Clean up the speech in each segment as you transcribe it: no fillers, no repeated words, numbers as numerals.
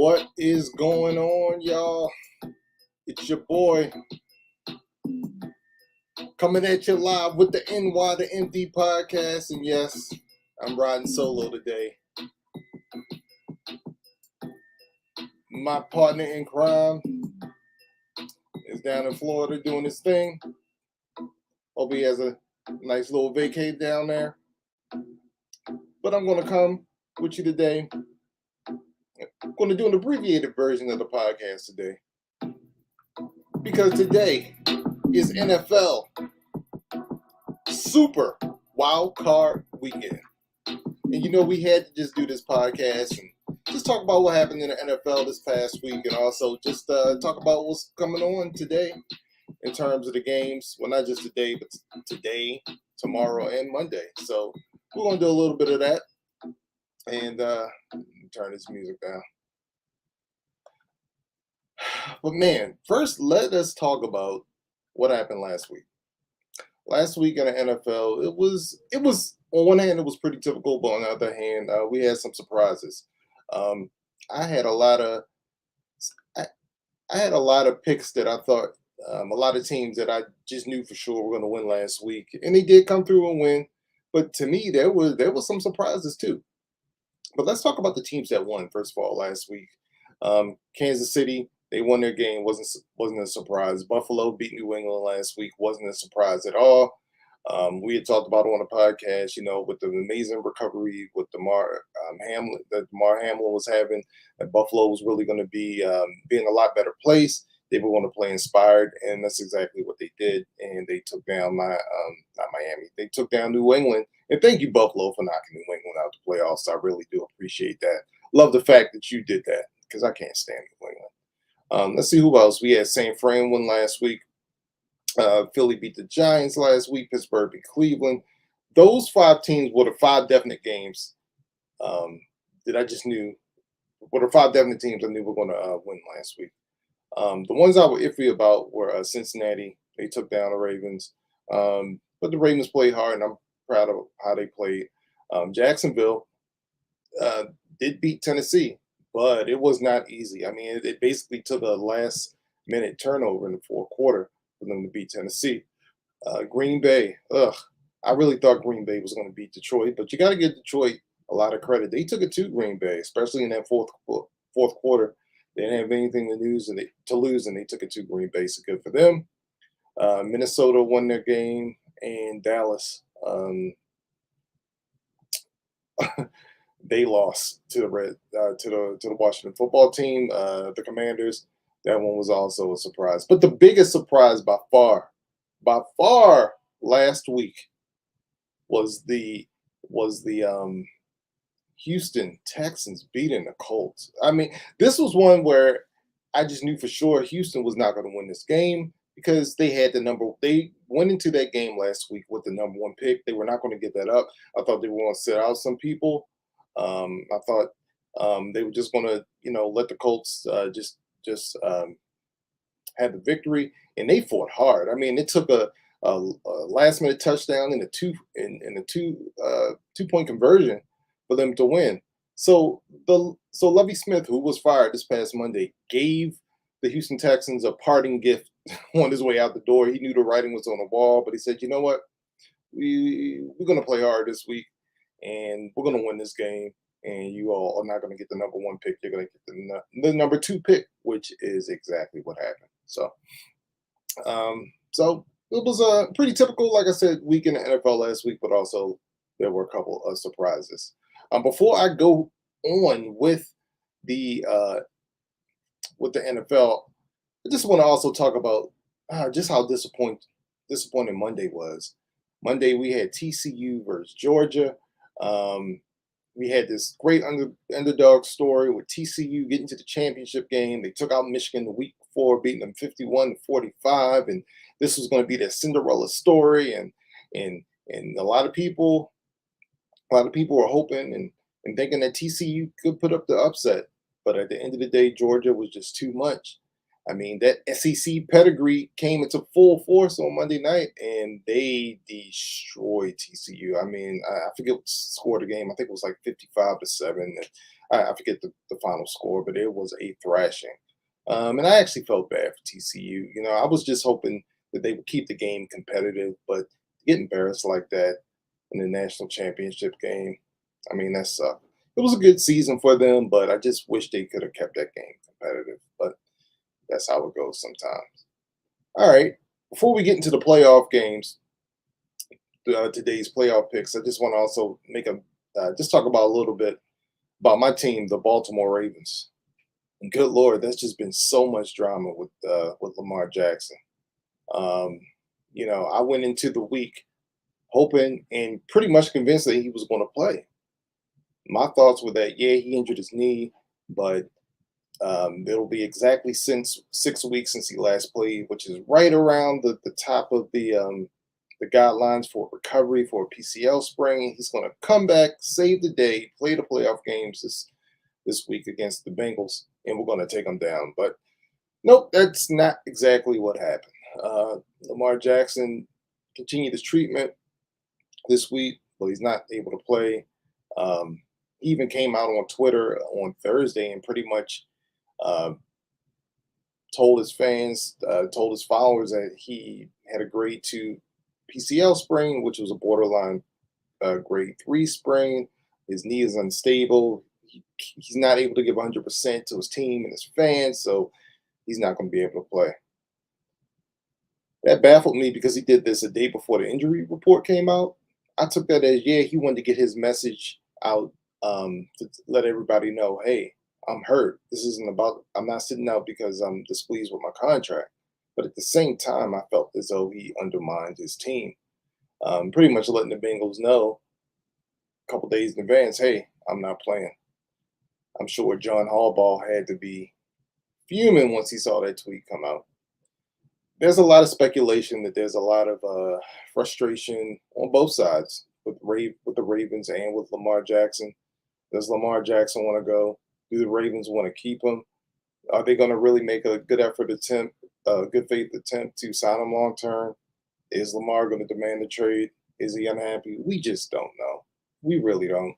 What is going on, y'all? It's your boy coming at you live with the NY the MD podcast. And yes, I'm riding solo today. My partner in crime is down in Florida doing his thing. Hope he has a nice little vacay down there. But I'm going to come with you today. I'm going to do an abbreviated version of the podcast today. Because today is NFL Super Wild Card Weekend. And we had to just do this podcast and just talk about what happened in the NFL this past week, and also just talk about what's coming on today in terms of the games. Well, not just today, but today, tomorrow, and Monday. So we're going to do a little bit of that. And turn this music down. But man, first let us talk about what happened last week. Last week in the NFL, it was on one hand it was pretty typical, but on the other hand, we had some surprises. I had a lot of picks that I thought a lot of teams that I just knew for sure were going to win last week, and they did come through and win. But to me, there was some surprises too. But let's talk about the teams that won first of all last week. Kansas City, they won their game. Wasn't a surprise. Buffalo beat New England last week. Wasn't a surprise at all. We had talked about it on the podcast, with the amazing recovery with Damar Hamlin that Damar Hamlin was having, that Buffalo was really going to be in a lot better place. They were going to play inspired, and that's exactly what they did. And they took down not Miami. They took down New England. And thank you, Buffalo, for knocking New England out the playoffs. I really do appreciate that. Love the fact that you did that, because I can't stand New England. Let's see who else. We had San Fran win last week. Philly beat the Giants last week. Pittsburgh beat Cleveland. Those 5 teams were the 5 definite games that I just knew were the 5 definite teams I knew were going to win last week. The ones I were iffy about were Cincinnati. They took down the Ravens. But the Ravens played hard, and I'm proud of how they played. Jacksonville did beat Tennessee, but it was not easy. I mean, it basically took a last-minute turnover in the fourth quarter for them to beat Tennessee. Green Bay, I really thought Green Bay was going to beat Detroit, but you got to give Detroit a lot of credit. They took it to Green Bay, especially in that fourth quarter. They didn't have anything to lose, and they took it to Green Bay. So good for them. Minnesota won their game, and Dallas, they lost to the Washington football team, the Commanders. That one was also a surprise. But the biggest surprise by far, last week was the Houston Texans beating the Colts. I mean, this was one where I just knew for sure Houston was not going to win this game, because they went into that game last week with the number 1 pick. They were not going to get that up. I thought they were going to sit out some people. I thought they were just going to, let the Colts just have the victory, and they fought hard. I mean, it took a last-minute touchdown and a 2-point conversion for them to win. So Lovie Smith, who was fired this past Monday, gave the Houston Texans a parting gift on his way out the door. He knew the writing was on the wall, but he said, you know what? We're going to play hard this week, and we're going to win this game, and you all are not going to get the number 1 pick. You're going to get the number 2 pick, which is exactly what happened. So it was a pretty typical, like I said, week in the NFL last week, but also there were a couple of surprises. Before I go on with the NFL, I just want to also talk about just how disappointing Monday was. Monday we had TCU versus Georgia. We had this great underdog story with TCU getting to the championship game. They took out Michigan the week before, beating them 51-45, and this was going to be their Cinderella story. And a lot of people were hoping and thinking that TCU could put up the upset. But at the end of the day, Georgia was just too much. I mean, that SEC pedigree came into full force on Monday night, and they destroyed TCU. I mean, I forget what score of the game. I think it was like 55-7. I forget the final score, but it was a thrashing. And I actually felt bad for TCU. You know, I was just hoping that they would keep the game competitive, but to get embarrassed like that in the national championship game, I mean, that sucked. It was a good season for them, but I just wish they could have kept that game competitive. But that's how it goes sometimes. All right. Before we get into the playoff games, today's playoff picks, I just want to also make a just talk about a little bit about my team, the Baltimore Ravens. And good Lord, there's just been so much drama with Lamar Jackson. Um, you know, I went into the week hoping and pretty much convinced that he was going to play. My thoughts were that yeah, he injured his knee, but it'll be exactly since 6 weeks since he last played, which is right around the top of the guidelines for recovery for a PCL sprain. He's going to come back, save the day, play the playoff games this week against the Bengals, and we're going to take them down. But nope, that's not exactly what happened. Lamar Jackson continued his treatment this week, but he's not able to play. He even came out on Twitter on Thursday and pretty much uh, told his fans, told his followers that he had a grade 2 PCL sprain, which was a borderline grade 3 sprain. His knee is unstable. He's not able to give 100% to his team and his fans, so he's not going to be able to play. That baffled me because he did this a day before the injury report came out. I took that as, yeah, he wanted to get his message out to let everybody know, hey, I'm hurt. This isn't about, I'm not sitting out because I'm displeased with my contract. But at the same time, I felt as though he undermined his team, pretty much letting the Bengals know a couple days in advance, hey, I'm not playing. I'm sure John Harbaugh had to be fuming once he saw that tweet come out. There's a lot of speculation that there's a lot of frustration on both sides with the Ravens and with Lamar Jackson. Does Lamar Jackson want to go? Do the Ravens want to keep him? Are they going to really make a good faith attempt to sign him long term? Is Lamar going to demand the trade? Is he unhappy? We just don't know. We really don't.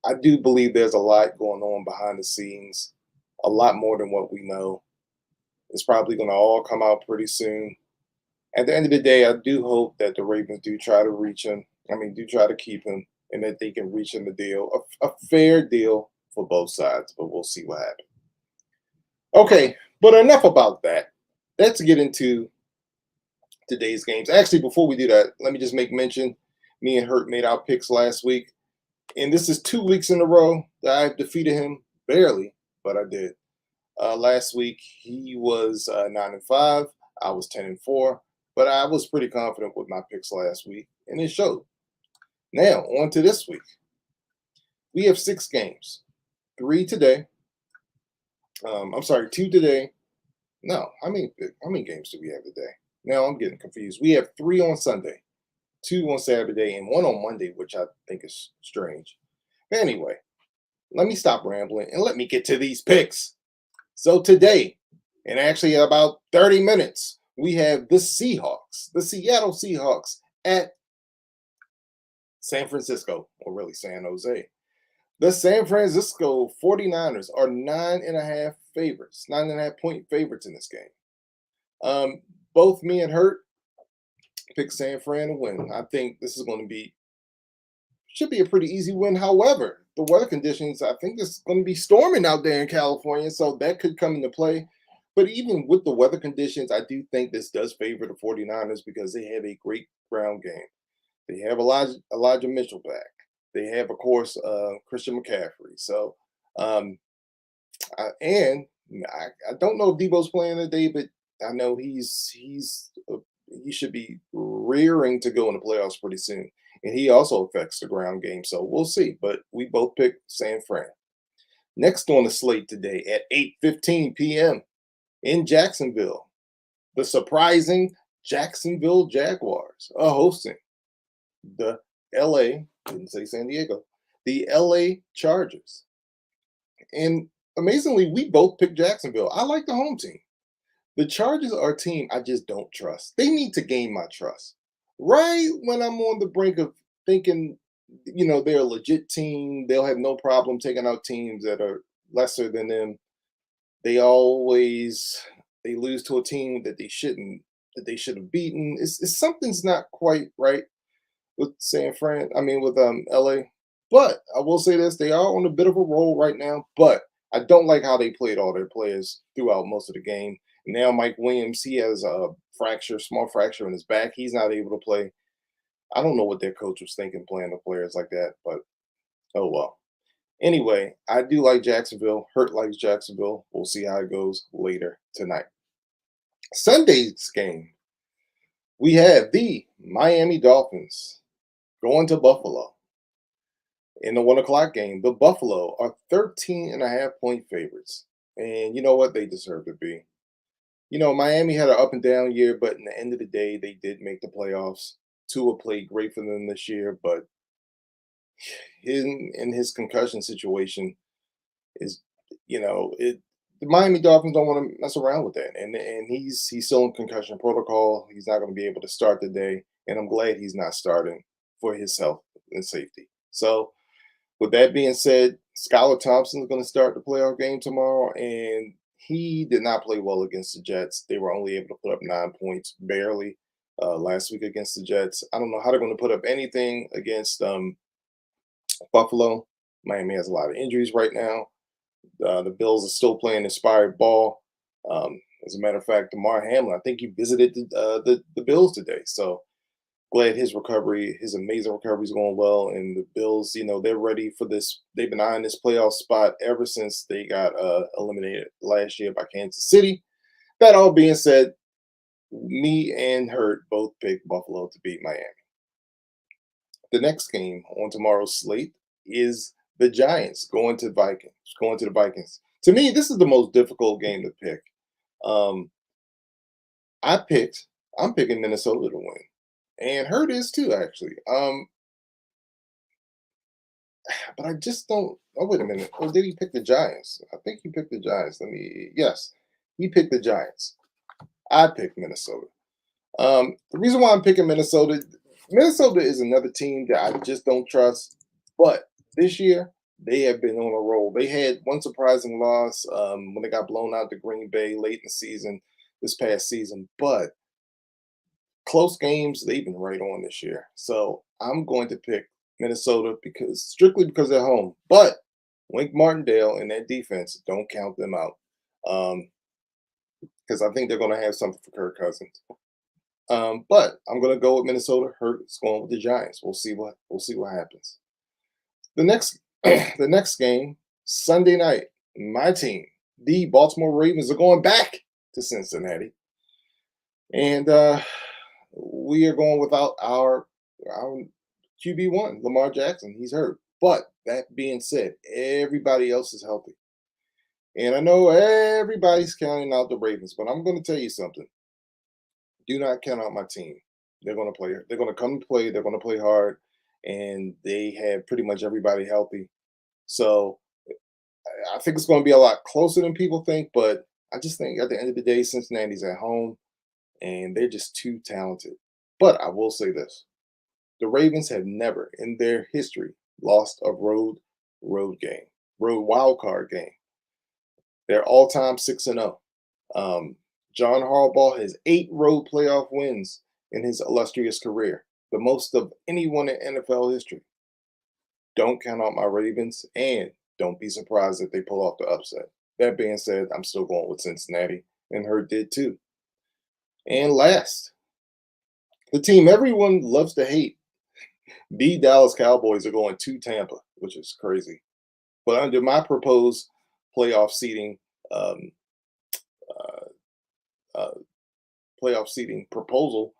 I do believe there's a lot going on behind the scenes, a lot more than what we know. It's probably going to all come out pretty soon. At the end of the day, I do hope that the Ravens do try to reach him. I mean, do try to keep him, and that they can reach him a deal, a fair deal for both sides. But we'll see what happens. Okay, but enough about that. Let's get into today's games. Actually, before we do that, let me just make mention. Me and Hurt made our picks last week, and this is 2 weeks in a row that I've defeated him barely, but I did. Last week he was 9-5. I was 10-4, but I was pretty confident with my picks last week, and it showed. Now on to this week. We have 6 games, 3 today. I'm sorry, 2 today. No, how many games do we have today? Now I'm getting confused. We have 3 on Sunday, 2 on Saturday, and 1 on Monday, which I think is strange. But anyway, let me stop rambling and let me get to these picks. So today, and actually in about 30 minutes, we have the Seahawks, the Seattle Seahawks at San Francisco, or really San Jose. The San Francisco 49ers are 9.5 favorites, 9.5 point favorites in this game. Both me and Hurt pick San Fran to win. I think this is going to should be a pretty easy win. However, the weather conditions, I think it's going to be storming out there in California, so that could come into play. But even with the weather conditions, I do think this does favor the 49ers because they have a great ground game. They have Elijah Mitchell back. They have, of course, Christian McCaffrey. So, I don't know if Debo's playing today, but I know he should be rearing to go in the playoffs pretty soon. And he also affects the ground game. So we'll see. But we both picked San Fran. Next on the slate today at 8:15 p.m. in Jacksonville, the surprising Jacksonville Jaguars are hosting the LA, didn't say San Diego, the LA Chargers. And amazingly, we both picked Jacksonville. I like the home team. The Chargers are a team I just don't trust. They need to gain my trust. Right when I'm on the brink of thinking, they're a legit team, they'll have no problem taking out teams that are lesser than them. They always they lose to a team that they should have beaten. It's something's not quite right with San Fran. I mean with LA. But I will say this, they are on a bit of a roll right now, but I don't like how they played all their players throughout most of the game. Now Mike Williams, he has a fracture, small fracture in his back. He's not able to play. I don't know what their coach was thinking playing the players like that, but oh well. Anyway, I do like Jacksonville. Hurt likes Jacksonville. We'll see how it goes later tonight. Sunday's game, we have the Miami Dolphins going to Buffalo. In the 1 o'clock game, the Buffalo are 13.5 point favorites. And you know what? They deserve to be. Miami had an up and down year, but in the end of the day, they did make the playoffs. Tua played great for them this year, but in his concussion situation is, it the Miami Dolphins don't want to mess around with that. And he's still in concussion protocol. He's not going to be able to start the day. And I'm glad he's not starting for his health and safety. So with that being said, Skylar Thompson is going to start the playoff game tomorrow, and he did not play well against the Jets. They were only able to put up 9 points, barely, last week against the Jets. I don't know how they're going to put up anything against Buffalo. Miami has a lot of injuries right now. The Bills are still playing inspired ball. As a matter of fact, Damar Hamlin, I think he visited the Bills today. So glad his amazing recovery is going well. And the Bills, they're ready for this. They've been eyeing this playoff spot ever since they got eliminated last year by Kansas City. That all being said, me and Hurt both picked Buffalo to beat Miami. The next game on tomorrow's slate is the Giants going to the Vikings. To me, this is the most difficult game to pick. Um, I picked, I'm picking Minnesota to win, and Hurt is too actually. But I just don't. Oh wait a minute. Or did he pick the Giants? I think he picked the Giants. Yes, he picked the Giants. I picked Minnesota. The reason why I'm picking Minnesota is another team that I just don't trust. But this year, they have been on a roll. They had one surprising loss when they got blown out to Green Bay late in the season, this past season. But close games, they've been right on this year. So I'm going to pick Minnesota strictly because they're home. But Wink Martindale and that defense, don't count them out. Because I think they're going to have something for Kirk Cousins. But I'm gonna go with Minnesota. Hurts going with the Giants. We'll see what happens. The next the next game, Sunday night, my team, the Baltimore Ravens, are going back to Cincinnati. And we are going without our QB1, Lamar Jackson. He's hurt. But that being said, everybody else is healthy. And I know everybody's counting out the Ravens, but I'm going to tell you something. Do not count out my team. They're going to play. They're going to come to play. They're going to play hard, and they have pretty much everybody healthy. So I think it's going to be a lot closer than people think. But I just think at the end of the day, Cincinnati's at home, and they're just too talented. But I will say this: the Ravens have never, in their history, lost a road wild card game. They're all-time 6-0. John Harbaugh has 8 road playoff wins in his illustrious career, the most of anyone in NFL history. Don't count out my Ravens, and don't be surprised if they pull off the upset. That being said, I'm still going with Cincinnati, and Hurt did too. And last, the team everyone loves to hate, the Dallas Cowboys, are going to Tampa, which is crazy. But under my proposed playoff seeding, um, uh, playoff seeding proposal,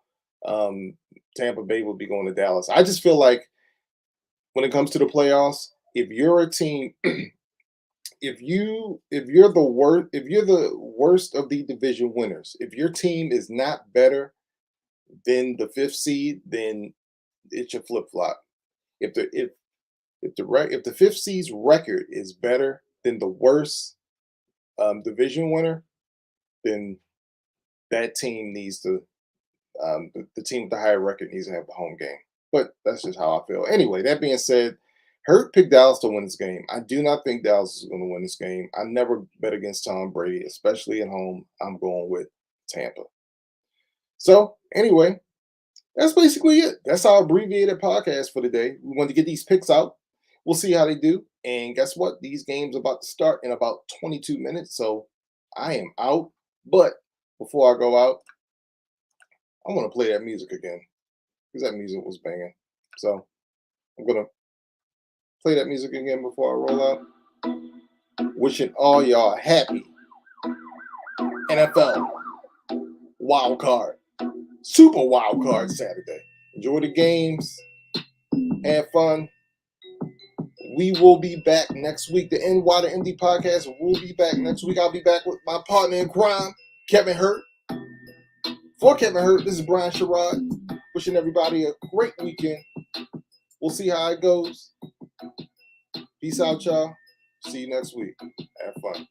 um, Tampa Bay would be going to Dallas. I just feel like when it comes to the playoffs, if you're a team, if you're the worst of the division winners, if your team is not better than the fifth seed, then it should flip flop. If the fifth seed's record is better than the worst division winner, then that team needs to, the team with the higher record needs to have the home game. But that's just how I feel. Anyway, that being said, Hurt picked Dallas to win this game. I do not think Dallas is going to win this game. I never bet against Tom Brady, especially at home. I'm going with Tampa. So, anyway, that's basically it. That's our abbreviated podcast for today. We wanted to get these picks out. We'll see how they do. And guess what? These games are about to start in about 22 minutes. So I am out. But before I go out, I want to play that music again because that music was banging. So I'm going to play that music again before I roll out. Wishing all y'all a happy NFL wild card, super wild card Saturday. Enjoy the games. Have fun. We will be back next week. The NY to Indy podcast will be back next week. I'll be back with my partner in crime, Kevin Hurt. For Kevin Hurt, this is Brian Sherrod. Wishing everybody a great weekend. We'll see how it goes. Peace out, y'all. See you next week. Have fun.